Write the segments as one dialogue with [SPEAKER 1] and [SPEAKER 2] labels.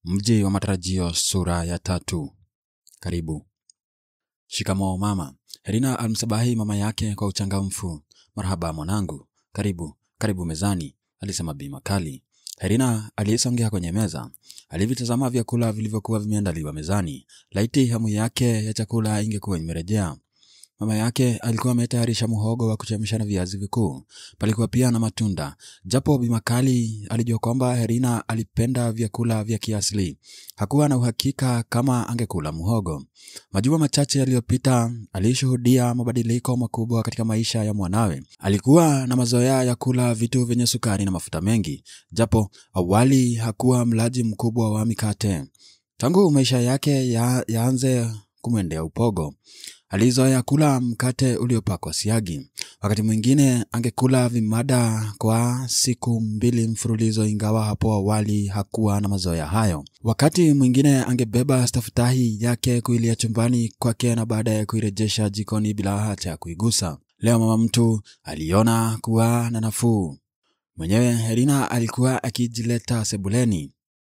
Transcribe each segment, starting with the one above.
[SPEAKER 1] Mji wa matarajio sura ya 3. Karibu. Shikamoo mama. Herina alimsabahi mama yake kwa uchangamfu. Marhaba mwanangu. Karibu mezani, alisema Bi Makali. Herina alisongea kwenye meza. Alivitazama vyakula vilivyokuwa vimeandaliwa mezani. Laiti hamu yake ya chakula ingekuwa imerejea. Mama yake alikuwa ametayarisha muhogo wa kuchemsha na viazi vikuu. Palikuwa pia na matunda. Japo Bi Makali alijua kwamba Herina alipenda vyakula vya kiasili, hakuwa na uhakika kama angekula muhogo. Majuma machache yaliyopita alishuhudia mabadiliko makubwa katika maisha ya mwanawe. Alikuwa na mazoea ya kula vitu vyenye sukari na mafuta mengi, japo awali hakuwa mlaji mkubwa wa mikate. Tangu maisha yake yaanze kumwendea upogo, alizoea kula mkate uliopakwa siagi. Wakati mwingine angekula vimada kwa siku 2 mfululizo, ingawa hapo awali hakuwa na mazoea hayo. Wakati mwingine angebeba staftahi yake kuilia chumbani kwake na baadaye kuirejesha jikoni bila hata ya kuigusa. Leo mama mtu aliona kuwa na nafuu. Mwenyewe Herina alikuwa akijileta sebuleni.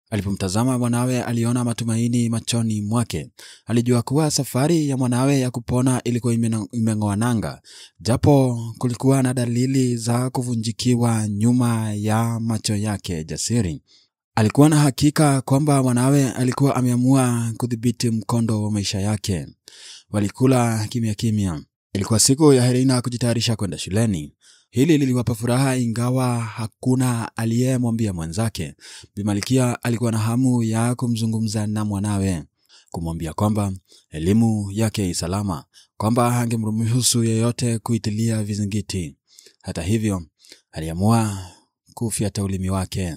[SPEAKER 1] Alipomtazama mwanawe aliona matumaini machoni mwake. Alijua kuwa safari ya mwanawe ya kupona ilikuwa imeng'oa nanga, japo kulikuwa na dalili za kuvunjikiwa nyuma ya macho yake jasiri. Alikuwa na hakika kwamba mwanawe alikuwa ameamua kudhibiti mkondo wa maisha yake. Walikula kimya kimya. Ilikuwa siku ya Herina kujitayarisha kwenda shuleni. Hili liliwapa furaha, ingawa hakuna aliyemwambia mwenzake. Bi Malikia alikuwa na hamu ya kumzungumza na mwanawe, kumwambia kwamba elimu yake salama, kwamba hangemruhusu yeyote kuitilia vizingiti. Hata hivyo, aliamua kufyata ulimi wake.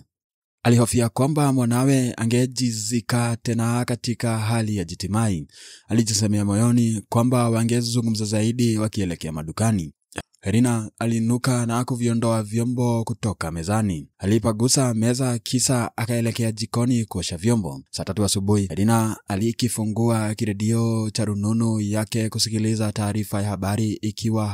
[SPEAKER 1] Alihofia kwamba mwanawe angejizika tena katika hali ya jitimai. Alijisemea moyoni kwamba wangezungumza zaidi wakielekea madukani. Herina alinuka na kuviondoa vyombo kutoka mezani. Alipagusa meza kisha akaelekea jikoni kuosha vyombo. Saa 3 asubuhi, Herina alikifungua kiredio cha rununu yake kusikiliza taarifa ya habari ikiwa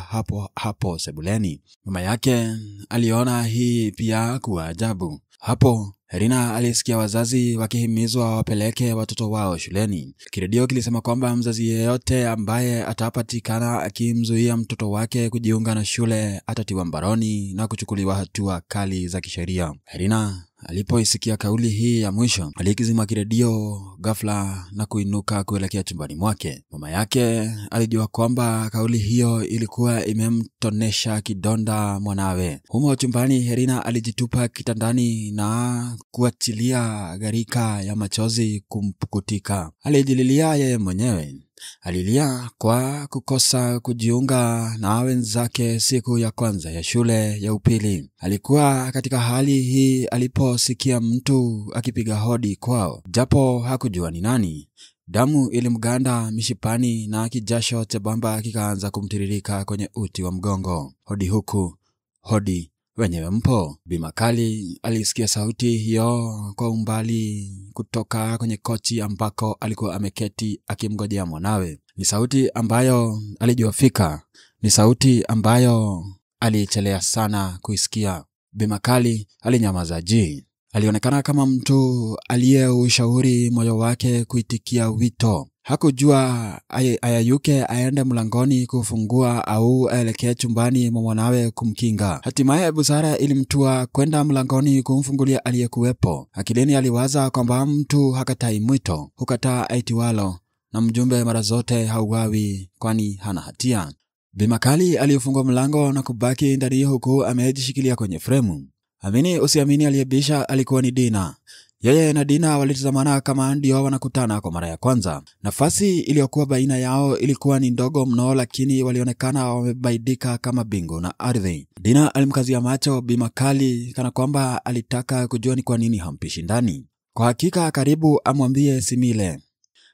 [SPEAKER 1] hapo sebuleni. Mama yake aliona hii pia kuwa ajabu. Hapo Herina alisikia wazazi wakihimizwa wapeleke watoto wao shuleni. Kiredio kilisema kwamba mzazi yeyote ambaye atapatikana akimzuia mtoto wake kujiunga na shule atatiwa mbaroni na kuchukuliwa hatua kali za kisheria. Herina alipoisikia kauli hii ya mwisho, alikizima kiredio ghafla na kuinuka kuelekea chumbani mwake. Mama yake alijua kwamba kauli hiyo ilikuwa imemtonesha kidonda mwanawe. Humo chumbani, Herina alijitupa kitandani na kuachilia gharika ya machozi kumpukutika. Alijililia yeye mwenyewe. Alilia kwa kukosa kujiunga na wenzake siku ya kwanza ya shule ya upili. Alikuwa katika hali hii aliposikia mtu akipiga hodi kwao, japo hakujua ni nani. Damu ilimganda mishipani na kijasho chembamba kikaanza kumtiririka kwenye uti wa mgongo. Hodi huku, hodi, wenyewe mpo? Bi Makali alisikia sauti hiyo kwa umbali kutoka kwenye kochi ambako alikuwa ameketi akimngojea mwanawe. Ni sauti ambayo alijua fika. Ni sauti ambayo alichelea sana kuisikia. Bi Makali alinyamaza ji. Alionekana kama mtu aliyeushauri moyo wake kuitikia wito. Hakujua ayayuke aende mlangoni kufungua au aelekee chumbani mwa mwanawe kumkinga. Hatimaye busara ilimtua kwenda mlangoni kumfungulia aliyekuwepo. Akilini aliwaza kwamba mtu hakatai mwito, hukataa aitiwalo, na mjumbe mara zote hauawi kwani hana hatia. Bi Makali alifungua mlango na kubaki ndani huku amejishikilia kwenye fremu. Amini usiamini, aliyebisha alikuwa ni Dina. Yeye na Dina walitazamana kama ndio wanakutana kwa mara ya kwanza. Nafasi iliyokuwa baina yao ilikuwa ni ndogo mno, lakini walionekana wamebaidika kama bingu na ardhi. Dina alimkazia macho Bi Makali kana kwamba alitaka kujua ni kwa nini hampishi ndani. Kwa hakika karibu amwambie simile.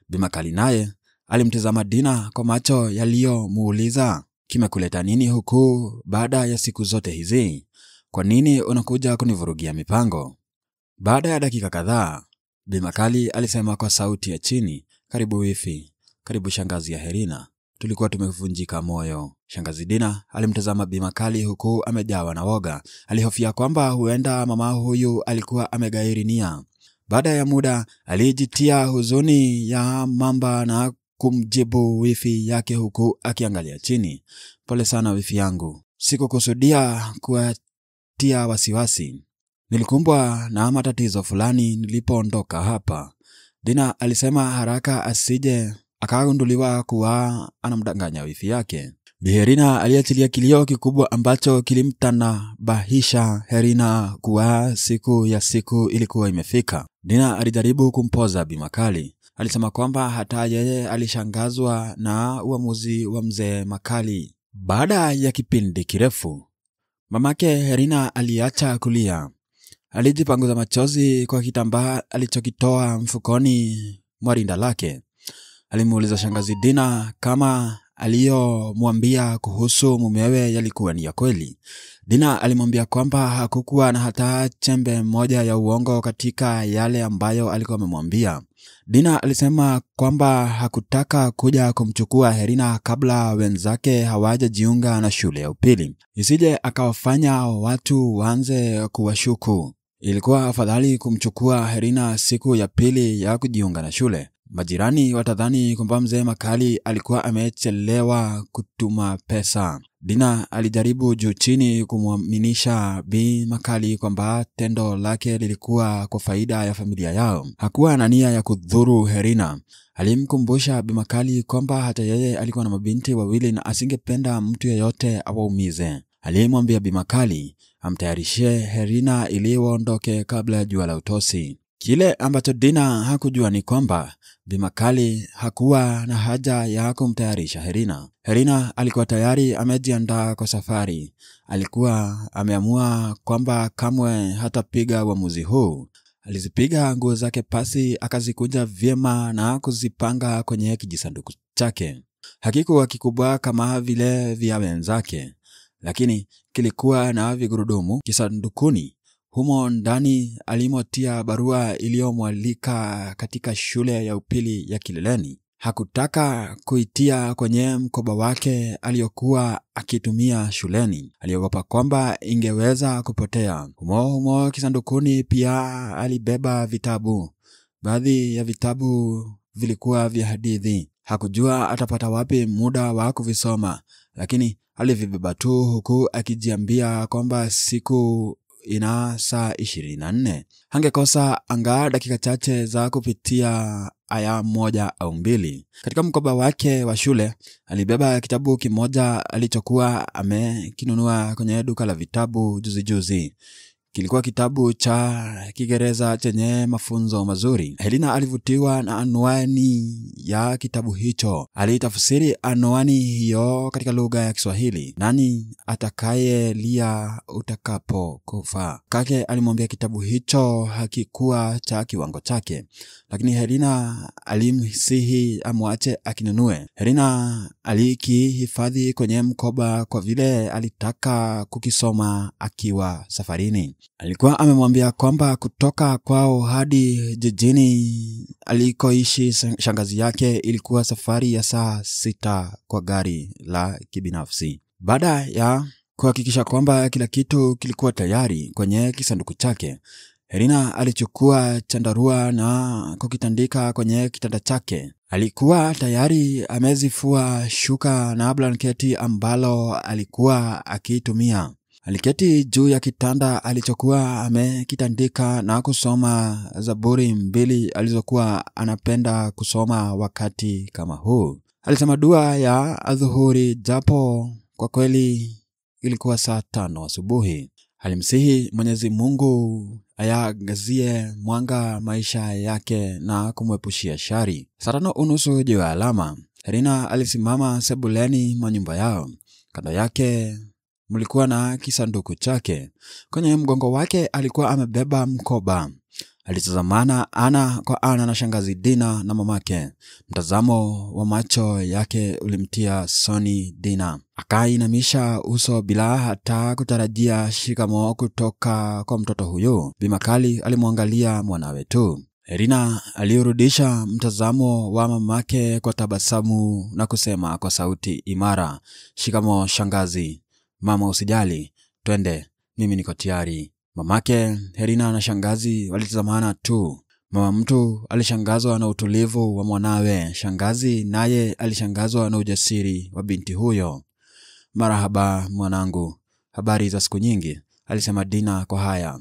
[SPEAKER 1] Bi Makali naye alimtazama Dina kwa macho yaliyomuuliza, kimekuleta nini huku baada ya siku zote hizi? Kwa nini unakuja kunivurugia mipango? Baada ya dakika kadhaa, Bi Makali alisema kwa sauti ya chini, karibu wifi, karibu shangazi ya Herina. Tulikuwa tumevunjika moyo. Shangazi Dina alimtazama Bi Makali huku amejawa na woga. Alihofia kwamba huenda mama huyu alikuwa amegairi nia. Baada ya muda alijitia huzuni ya mamba na kumjibu wifi yake huku akiangalia chini. Pole sana wifi yangu, sikukusudia kuatia wasiwasi. Nilikumbwa na matatizo fulani nilipoondoka hapa. Dina alisema haraka asije akagunduliwa kuwa anamdanganya wifi yake. Bi Herina aliachilia kilio kikubwa ambacho kilimtanabahisha Herina kuwa siku ilikuwa imefika. Dina alijaribu kumpoza Bi Makali. Alisema kwamba hata yeye alishangazwa na uamuzi wa mzee Makali. Baada ya kipindi kirefu, mamake Herina aliacha kulia. Alijipanguza machozi kwa kitambaa alichokitoa mfukoni mwa rinda lake. Alimuuliza shangazi Dina kama aliyomwambia kuhusu mumewe yalikuwa ni ya kweli. Dina alimwambia kwamba hakukuwa na hata chembe moja ya uongo katika yale ambayo alikuwa amemwambia. Dina alisema kwamba hakutaka kuja kumchukua Herina kabla wenzake hawajajiunga na shule ya upili, isije akawafanya watu waanze kuwashuku. Ilikuwa afadhali kumchukua Herina siku ya pili ya kujiunga na shule. Majirani watadhani kwamba mzee Makali alikuwa amechelewa kutuma pesa. Dina alijaribu juu chini kumwaminisha Bi Makali kwamba tendo lake lilikuwa kwa faida ya familia yao. Hakuwa na nia ya kudhuru Herina. Alimkumbusha Bi Makali kwamba hata yeye alikuwa na mabinti wawili na asingependa mtu yeyote awaumize. Alimwambia Bi Makali amtayarishie Herina ili waondoke kabla ya jua la utosi. Kile ambacho Dina hakujua ni kwamba Bi Makali hakuwa na haja ya kumtayarisha Herina. Herina alikuwa tayari amejiandaa kwa safari. Alikuwa ameamua kwamba kamwe hatapiga uamuzi huu. Alizipiga nguo zake pasi, akazikunja vyema na kuzipanga kwenye kijisanduku chake. Hakikuwa kikubwa kama vile vya wenzake, lakini kilikuwa na vigurudumu kisandukuni. Humo ndani alimotia barua iliyomwalika katika shule ya upili ya Kileleni. Hakutaka kuitia kwenye mkoba wake aliyokuwa akitumia shuleni. Aliogopa kwamba ingeweza kupotea. Humo kisandukuni pia alibeba vitabu. Baadhi ya vitabu vilikuwa vya hadithi. Hakujua atapata wapi muda wa kuvisoma, lakini alivibeba tu huku akijiambia kwamba siku ina saa 24. Hangekosa anga dakika chache za kupitia aya moja au mbili. Katika mkoba wake wa shule alibeba kitabu kimoja alichokuwa amekinunua kwenye duka la vitabu juzi. Kilikuwa kitabu cha Kiingereza chenye mafunzo mazuri. Herina alivutiwa na anwani ya kitabu hicho. Alitafsiri anwani hiyo katika lugha ya Kiswahili: nani atakayelia utakapokufa. Kake alimwambia kitabu hicho hakikuwa cha kiwango chake, lakini Herina alimsihi amwache akinunue. Herina alikihifadhi kwenye mkoba kwa vile alitaka kukisoma akiwa safarini. Alikuwa amemwambia kwamba kutoka kwao hadi jijini alikoishi shangazi yake ilikuwa safari ya saa 6 kwa gari la kibinafsi. Baada ya kuhakikisha kwamba kila kitu kilikuwa tayari kwenye kisanduku chake, Herina alichukua chandarua na kukitandika kwenye kitanda chake. Alikuwa tayari amezifua shuka na blanketi ambalo alikuwa akitumia. Aliketi juu ya kitanda alichokuwa amekitandika na kusoma Zaburi 2 alizokuwa anapenda kusoma wakati kama huu. Alisema dua ya adhuhuri, japo kwa kweli ilikuwa saa 5 asubuhi. Alimsihi Mwenyezi Mungu ayaangazie mwanga maisha yake na kumwepushia shari. Saa 5:30 juu ya alama, Herina alisimama sebuleni mwa nyumba yao. Kando yake mlikuwa na kisanduku chake. Kwenye mgongo wake alikuwa amebeba mkoba. Alitazamana ana kwa ana na shangazi Dina na mamake. Mtazamo wa macho yake ulimtia soni Dina. Akainamisha uso bila hata kutarajia shikamo kutoka kwa mtoto huyo. Bi Makali alimwangalia mwanawe tu. Herina aliurudisha mtazamo wa mamake kwa tabasamu na kusema kwa sauti imara, "Shikamo shangazi." "Mama, usijali, twende, mimi niko tayari." Mamake Herina na shangazi walitazamana tu. Mama mtu alishangazwa na utulivu wa mwanawe. Shangazi naye alishangazwa na ujasiri wa binti huyo. "Marahaba mwanangu, habari za siku nyingi," alisema Dina kwa haya.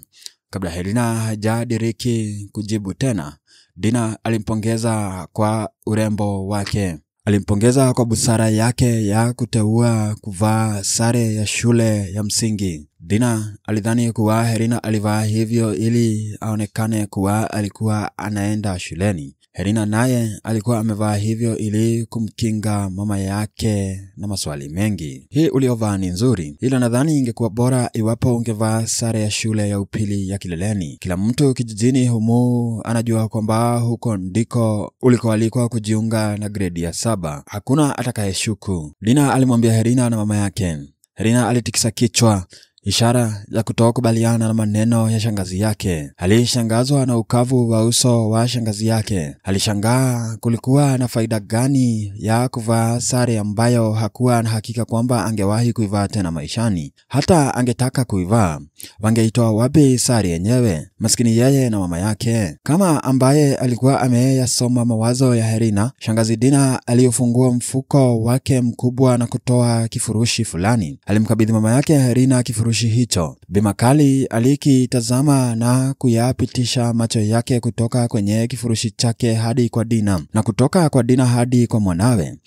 [SPEAKER 1] Kabla Helena hajadiriki kujibu tena, Dina alimpongeza kwa urembo wake. Alimpongeza kwa busara yake ya kuteua kuvaa sare ya shule ya msingi. Dina alidhani kuwa Helena alivaa hivyo ili aonekane kuwa alikuwa anaenda shuleni. Helena naye alikuwa amevaa hivyo ili kumkinga mama yake na maswali mengi. "Hii uliovaa ni nzuri, ila nadhani ingekuwa bora iwapo ungevaa sare ya shule ya upili ya Kileleni. Kila mtu kijijini humu anajua kwamba huko ndiko ulikoalikwa kujiunga na gredi ya 7. Hakuna atakayeshuku," Dina alimwambia Helena na mama yake. Helena alitikisa kichwa, ishara ya kutokubaliana na maneno ya shangazi yake. Alishangazwa na ukavu wa uso wa shangazi yake. Alishangaa kulikuwa na faida gani ya kuvaa sare ambayo hakuwa na hakika kwamba angewahi kuivaa tena maishani. Hata angetaka kuivaa, wangeitoa wapi sare yenyewe? Maskini yeye na mama yake. Kama ambaye alikuwa ameyasoma mawazo ya Helena, shangazi Dina aliufungua mfuko wake mkubwa na kutoa kifurushi fulani. Alimkabidhi mama yake Helena kifurushi hicho. Bi Makali alikitazama na kuyapitisha macho yake kutoka kwenye kifurushi chake hadi kwa Dina na kutoka kwa Dina hadi kwa mwanawe.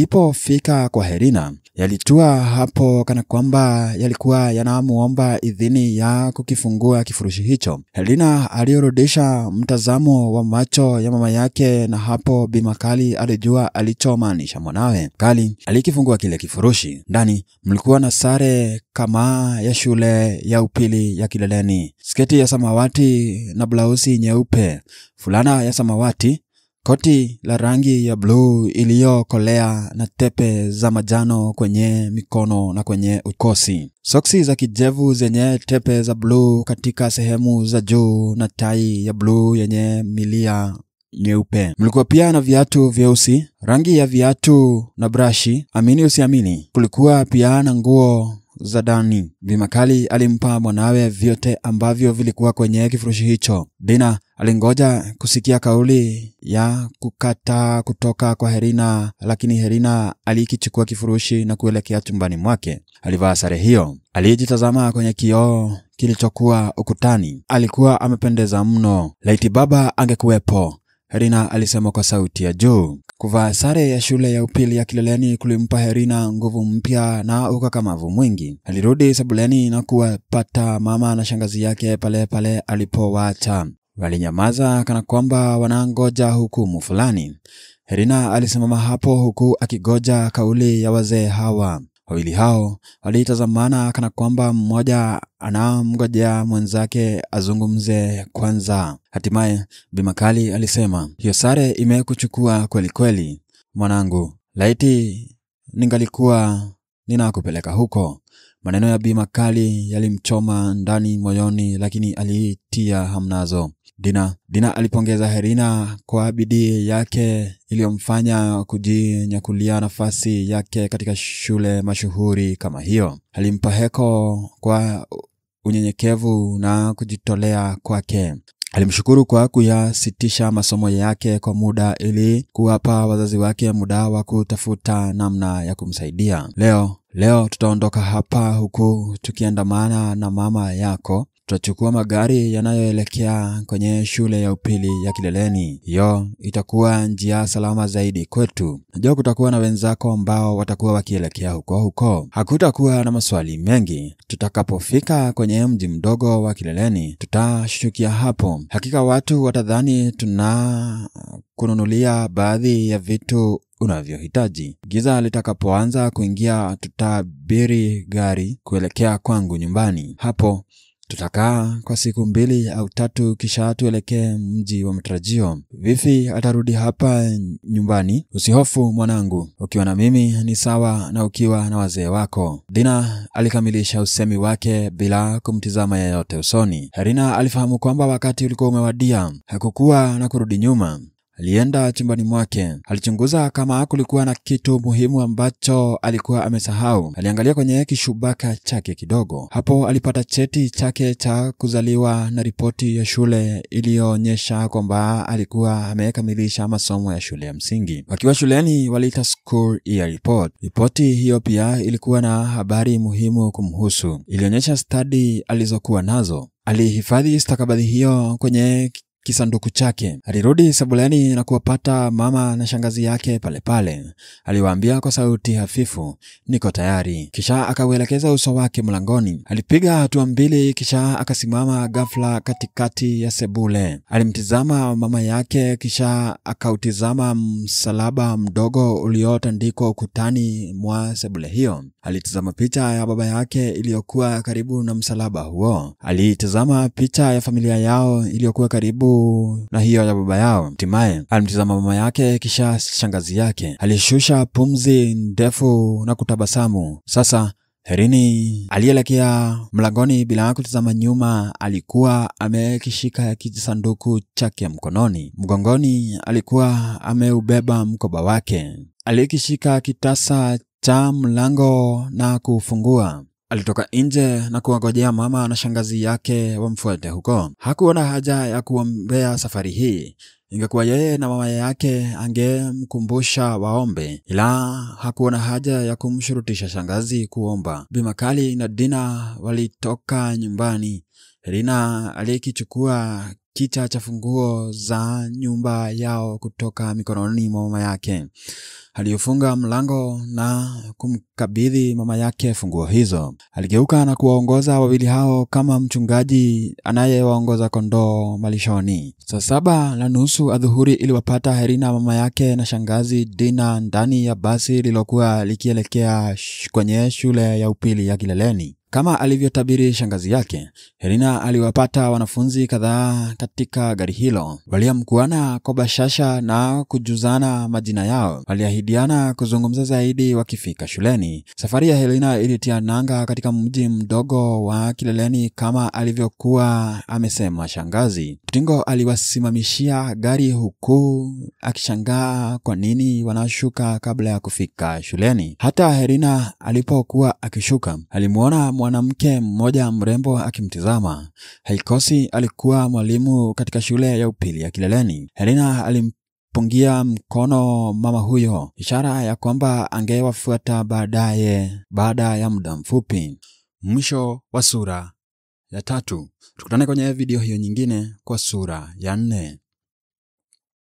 [SPEAKER 1] Yalipofika kwa Helena, yalitua hapo kana kwamba yalikuwa yanamuomba idhini ya kukifungua kifurushi hicho. Helena alirudisha mtazamo wa macho ya mama yake, na hapo Bi Makali alijua alichomaanisha mwanawe. Kali alikifungua kile kifurushi. Ndani mlikuwa na sare kama ya shule ya upili ya Kileleni: sketi ya samawati na blausi nyeupe, fulana ya samawati, koti la rangi ya bluu iliyokolea na tepe za majano kwenye mikono na kwenye ukosi, soksi za kijevu zenye tepe za bluu katika sehemu za juu na tai ya bluu yenye milia nyeupe. Mlikuwa pia na viatu vyeusi, rangi ya viatu na brashi. Amini usiamini, kulikuwa pia na nguo za ndani. Bi Makali alimpa mwanawe vyote ambavyo vilikuwa kwenye kifurushi hicho. Dina alingoja kusikia kauli ya kukata kutoka kwa Helena, lakini Helena alikichukua kifurushi na kuelekea chumbani mwake. Alivaa sare hiyo. Alijitazama kwenye kioo kilichokuwa ukutani. Alikuwa amependeza mno. Laiti baba angekuwepo, Helena alisema kwa sauti ya juu. Kuvaa sare ya shule ya upili ya Kileleni kulimpa Helena nguvu mpya na ukakamavu mwingi. Alirudi sebuleni na kuwapata mama na shangazi yake pale pale alipowacha. Walinyamaza kana kwamba wanangoja hukumu fulani. Helena alisimama hapo huku akigoja kauli ya wazee hawa. Wawili hao walitazamana kana kwamba mmoja anamngojea mwenzake azungumze kwanza. Hatimaye Bi Makali alisema, "Hiyo sare imekuchukua kweli kweli, mwanangu. Laiti ningalikuwa ninakupeleka huko." Maneno ya Bi Makali yalimchoma ndani moyoni, lakini alitia hamnazo. Dina alipongeza Helena kwa bidii yake iliyomfanya kujinyakulia nafasi yake katika shule mashuhuri kama hiyo. Alimpa heko kwa unyenyekevu na kujitolea kwake. Alimshukuru kwa kuyasitisha masomo yake kwa muda ili kuwapa wazazi wake muda wa kutafuta namna ya kumsaidia. Leo tutaondoka hapa huku tukiandamana na mama yako. Tutachukua magari yanayoelekea kwenye shule ya upili ya Kileleni. Hiyo itakuwa njia salama zaidi kwetu. Najua kutakuwa na wenzako ambao watakuwa wakielekea huko. Hakutakuwa na maswali mengi. Tutakapofika kwenye mji mdogo wa Kileleni, tutashukia hapo. Hakika watu watadhani tunakununulia baadhi ya vitu unavyohitaji. Giza litakapoanza kuingia, tutabiri gari kuelekea kwangu nyumbani. Hapo tutakaa kwa siku 2 au 3 kisha tuelekee mji wa matarajio. Vifi atarudi hapa nyumbani. Usihofu mwanangu, ukiwa na mimi ni sawa na ukiwa na wazee wako. Dina alikamilisha usemi wake bila kumtizama yeyote usoni. Helena alifahamu kwamba wakati ulikuwa umewadia. Hakukuwa na kurudi nyuma. Alienda chumbani mwake. Alichunguza kama kulikuwa na kitu muhimu ambacho alikuwa amesahau. Aliangalia kwenye kishubaka chake kidogo. Hapo alipata cheti chake cha kuzaliwa na ripoti ya shule iliyoonyesha kwamba alikuwa amekamilisha masomo ya shule ya msingi. Wakiwa shuleni waliita school year report. Ripoti hiyo pia ilikuwa na habari muhimu kumhusu. Ilionyesha stadi alizokuwa nazo. Alihifadhi stakabadhi hiyo kwenye kisanduku chake. Alirudi sebuleni na kuwapata mama na shangazi yake pale pale. Aliwaambia kwa sauti hafifu, "Niko tayari." Kisha akauelekeza uso wake mlangoni. Alipiga hatua mbili kisha akasimama ghafla katikati ya sebule. Alimtizama mama yake kisha akautizama msalaba mdogo uliotandikwa ukutani mwa sebule hiyo. Alitazama picha ya baba yake iliyokuwa karibu na msalaba huo. Alitazama picha ya familia yao iliyokuwa karibu na hiyo ya baba yao. Hatimaye alimtazama mama yake kisha shangazi yake. Alishusha pumzi ndefu na kutabasamu. Sasa Herini alielekea mlangoni bila kutazama nyuma. Alikuwa amekishika kijisanduku chake mkononi. Mgongoni alikuwa ameubeba mkoba wake. Alikishika kitasa cha mlango na kufungua. Alitoka nje na kuwagojea mama na shangazi yake wamfuate huko. Hakuona haja ya kuombea safari hii. Ingekuwa yeye na mama yake angemkumbusha waombe, ila hakuona haja ya kumshurutisha shangazi kuomba. Bi Makali na Dina walitoka nyumbani. Helena alikichukua kicha cha funguo za nyumba yao kutoka mikononi mwa mama yake. Aliufunga mlango na kumkabidhi mama yake funguo hizo. Aligeuka na kuwaongoza wawili hao kama mchungaji anayewaongoza kondoo malishoni. Saa 7:30 adhuhuri iliwapata Helena, mama yake na shangazi Dina ndani ya basi lilokuwa likielekea kwenye shule ya upili ya Kileleni. Kama alivyotabiri shangazi yake, Helena aliwapata wanafunzi kadhaa katika gari hilo. Waliamkuana kwa bashasha na kujuzana majina yao. Waliahidiana kuzungumza zaidi wakifika shuleni. Safari ya Helena ilitia nanga katika mji mdogo wa Kileleni kama alivyokuwa amesema shangazi. Tingo aliwasimamishia gari huku akishangaa kwa nini wanashuka kabla ya kufika shuleni. Hata Helena alipokuwa akishuka, alimuona mwanamke mmoja mrembo akimtizama. Haikosi alikuwa mwalimu katika shule ya upili ya Kileleni. Helena alimpungia mkono mama huyo, ishara ya kwamba angewafuata baadaye baada ya muda mfupi. Mwisho wa sura ya 3. Tukutane kwenye video hiyo nyingine kwa sura ya 4.